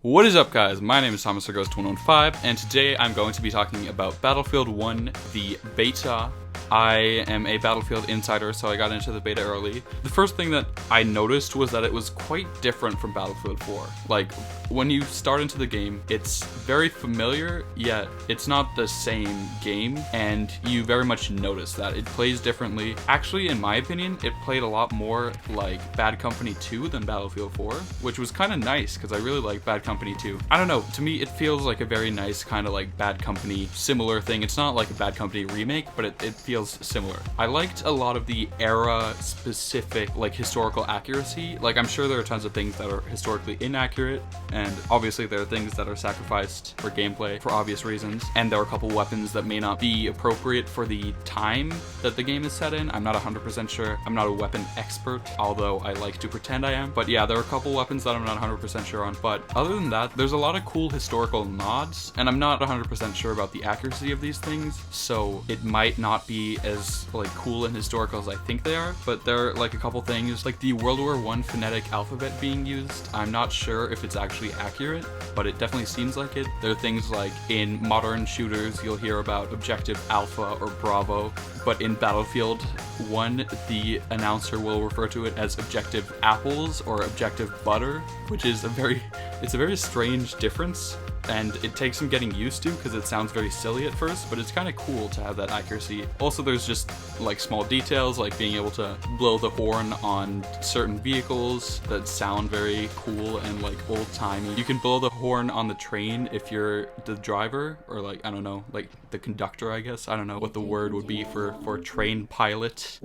What is up, guys? My name is Thomas Ghost115, and today I'm going to be talking about Battlefield 1, the beta. I am a Battlefield insider, so I got into the beta early. The first thing that I noticed was that it was quite different from Battlefield 4. Like, when you start into the game, it's very familiar, yet it's not the same game, and you very much notice that. It plays differently. Actually, in my opinion, it played a lot more like Bad Company 2 than Battlefield 4, which was kind of nice, because I really like Bad Company 2. I don't know, to me it feels like a very nice kind of like Bad Company similar thing. It's not like a Bad Company remake, but it feels similar. I liked a lot of the era specific like historical accuracy. Like, I'm sure there are tons of things that are historically inaccurate, and obviously there are things that are sacrificed for gameplay for obvious reasons, and there are a couple weapons that may not be appropriate for the time that the game is set in. I'm not 100% sure. I'm not a weapon expert, although I like to pretend I am. But yeah, there are a couple weapons that I'm not 100% sure on. But other than that, there's a lot of cool historical nods, and I'm not 100% sure about the accuracy of these things, so it might not be as like cool and historical as I think they are. But there are like a couple things, like the World War I phonetic alphabet being used. I'm not sure if it's actually accurate, but it definitely seems like it. There are things like in modern shooters you'll hear about Objective Alpha or Bravo, but in Battlefield 1 the announcer will refer to it as Objective Apples or Objective Butter, which is a very strange difference, and it takes some getting used to because it sounds very silly at first, but it's kind of cool to have that accuracy. Also, there's just like small details, like being able to blow the horn on certain vehicles that sound very cool and like old-timey. You can blow the horn on the train if you're the driver, or like, I don't know, like the conductor, I guess. I don't know what the word would be for train pilot.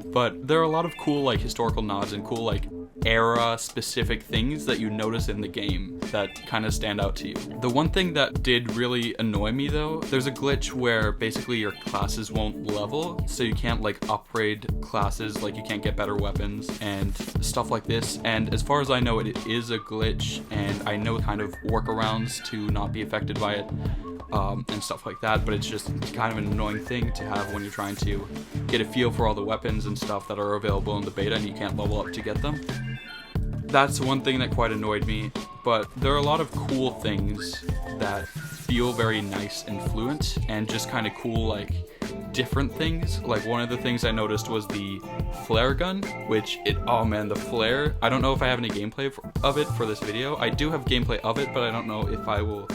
But there are a lot of cool like historical nods and cool like era specific things that you notice in the game that kind of stand out to you. The one thing that did really annoy me though, there's a glitch where basically your classes won't level, so you can't like upgrade classes, like you can't get better weapons and stuff like this. And as far as I know, it is a glitch, and I know kind of workarounds to not be affected by it. And stuff like that, but it's just kind of an annoying thing to have when you're trying to get a feel for all the weapons and stuff that are available in the beta and you can't level up to get them. That's one thing that quite annoyed me, but there are a lot of cool things that feel very nice and fluent and just kind of cool, like different things. Like, one of the things I noticed was the flare gun, which oh man, the flare, I don't know if I have any gameplay of it for this video. I do have gameplay of it, but I don't know if I will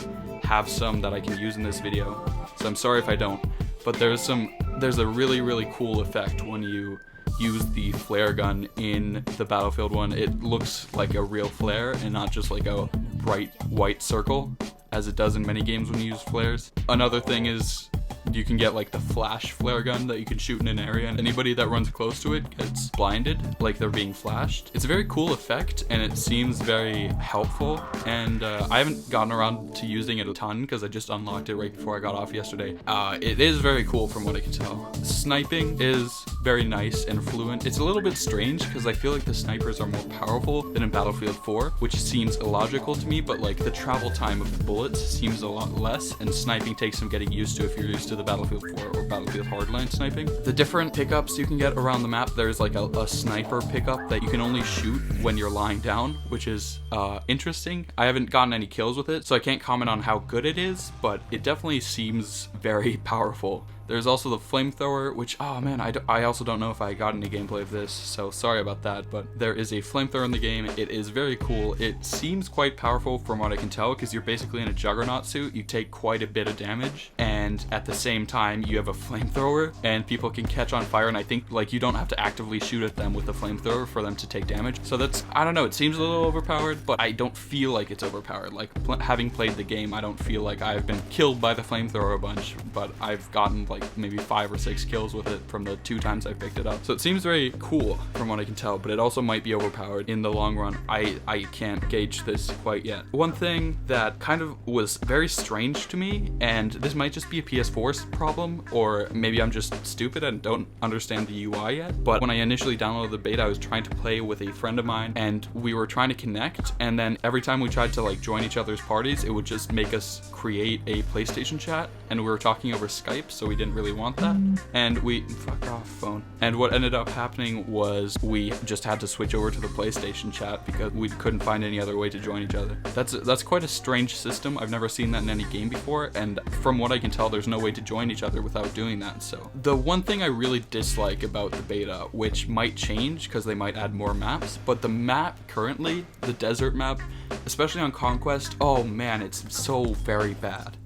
have some that I can use in this video, so I'm sorry if I don't. But there's a really cool effect when you use the flare gun in the Battlefield 1. It looks like a real flare and not just like a bright white circle as it does in many games when you use flares. Another thing is you can get like the flash flare gun that you can shoot in an area, and anybody that runs close to it gets blinded, like they're being flashed. It's a very cool effect, and it seems very helpful, and I haven't gotten around to using it a ton because I just unlocked it right before I got off yesterday. It is very cool from what I can tell. Sniping is very nice and fluent. It's a little bit strange because I feel like the snipers are more powerful than in Battlefield 4, which seems illogical to me, but like the travel time of the bullets seems a lot less, and sniping takes some getting used to if you're used to the Battlefield 4 or Battlefield Hardline sniping. The different pickups you can get around the map, there's like a sniper pickup that you can only shoot when you're lying down, which is interesting. I haven't gotten any kills with it, so I can't comment on how good it is, but it definitely seems very powerful. There's also the flamethrower, which, oh man, I also don't know if I got any gameplay of this, so sorry about that, but there is a flamethrower in the game. It is very cool. It seems quite powerful from what I can tell, because you're basically in a juggernaut suit. You take quite a bit of damage, and at the same time, you have a flamethrower, and people can catch on fire, and I think, like, you don't have to actively shoot at them with the flamethrower for them to take damage. So that's, I don't know, it seems a little overpowered, but I don't feel like it's overpowered. Like, having played the game, I don't feel like I've been killed by the flamethrower a bunch, but I've gotten, like, maybe 5 or 6 kills with it from the 2 times I picked it up. So it seems very cool from what I can tell, but it also might be overpowered in the long run. I can't gauge this quite yet. One thing that kind of was very strange to me, and this might just be a PS4's problem, or maybe I'm just stupid and don't understand the UI yet, but when I initially downloaded the beta, I was trying to play with a friend of mine, and we were trying to connect, and then every time we tried to like join each other's parties, it would just make us create a PlayStation chat, and we were talking over Skype, so we didn't really want that. And fuck off, phone. And what ended up happening was we just had to switch over to the PlayStation chat because we couldn't find any other way to join each other. That's quite a strange system. I've never seen that in any game before, and from what I can tell, there's no way to join each other without doing that. So the one thing I really dislike about the beta, which might change because they might add more maps, but the map currently, the desert map, especially on Conquest, oh man, it's so very bad.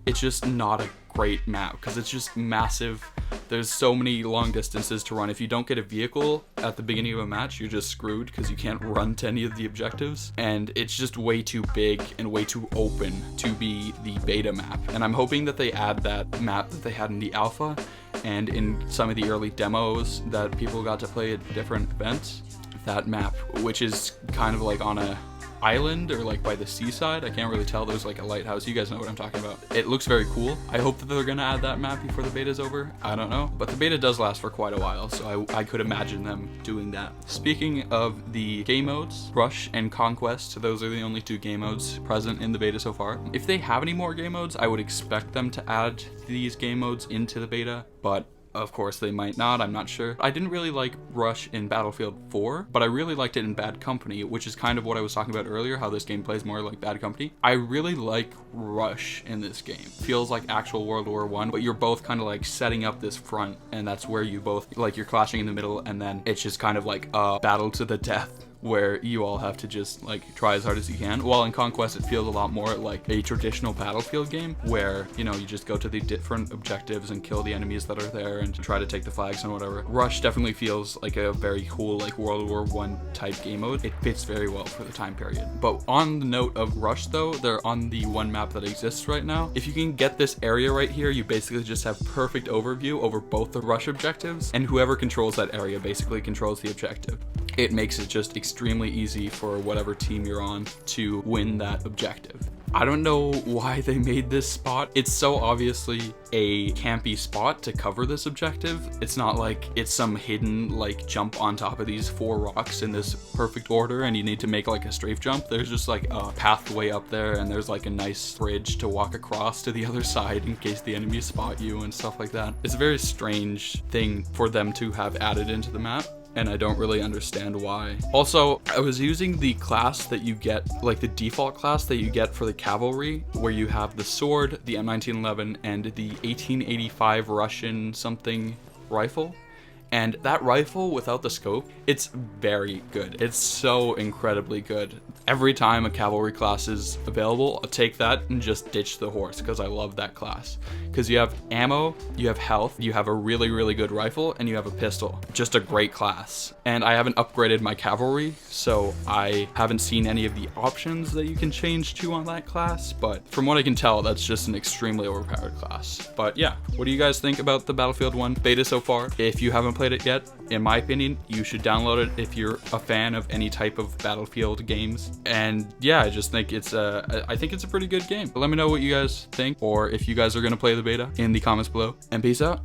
It's just not a great map because it's just massive. There's so many long distances to run. If you don't get a vehicle at the beginning of a match, you're just screwed because you can't run to any of the objectives. And it's just way too big and way too open to be the beta map. And I'm hoping that they add that map that they had in the alpha and in some of the early demos that people got to play at different events. That map, which is kind of like on a island or like by the seaside. I can't really tell. There's like a lighthouse. You guys know what I'm talking about. It looks very cool. I hope that they're gonna add that map before the beta's over. I don't know, but the beta does last for quite a while, so I could imagine them doing that. Speaking of the game modes, Rush and Conquest, those are the only 2 game modes present in the beta so far. If they have any more game modes, I would expect them to add these game modes into the beta, but of course they might not, I'm not sure. I didn't really like Rush in Battlefield 4, but I really liked it in Bad Company, which is kind of what I was talking about earlier, how this game plays more like Bad Company. I really like Rush in this game. Feels like actual World War I, but you're both kind of like setting up this front, and that's where you both, like, you're clashing in the middle, and then it's just kind of like a battle to the death, where you all have to just like try as hard as you can. While in Conquest it feels a lot more like a traditional Battlefield game where, you know, you just go to the different objectives and kill the enemies that are there and try to take the flags and whatever. Rush definitely feels like a very cool like World War I type game mode. It fits very well for the time period. But on the note of Rush though, they're on the one map that exists right now. If you can get this area right here, you basically just have perfect overview over both the Rush objectives, and whoever controls that area basically controls the objective. It makes it just extremely easy for whatever team you're on to win that objective. I don't know why they made this spot. It's so obviously a campy spot to cover this objective. It's not like it's some hidden like jump on top of these 4 rocks in this perfect order and you need to make like a strafe jump. There's just like a pathway up there, and there's like a nice bridge to walk across to the other side in case the enemies spot you and stuff like that. It's a very strange thing for them to have added into the map, and I don't really understand why. Also, I was using the class that you get, like the default class that you get for the cavalry, where you have the sword, the M1911, and the 1885 Russian something rifle. And that rifle without the scope, it's very good. It's so incredibly good. Every time a cavalry class is available, I'll take that and just ditch the horse because I love that class. Because you have ammo, you have health, you have a really, really good rifle, and you have a pistol. Just a great class. And I haven't upgraded my cavalry, so I haven't seen any of the options that you can change to on that class. But from what I can tell, that's just an extremely overpowered class. But yeah, what do you guys think about the Battlefield 1 beta so far? If you haven't played it yet, in my opinion, you should download it if you're a fan of any type of Battlefield games. And yeah, I just think I think it's a pretty good game. But let me know what you guys think, or if you guys are gonna play the beta in the comments below. And peace out.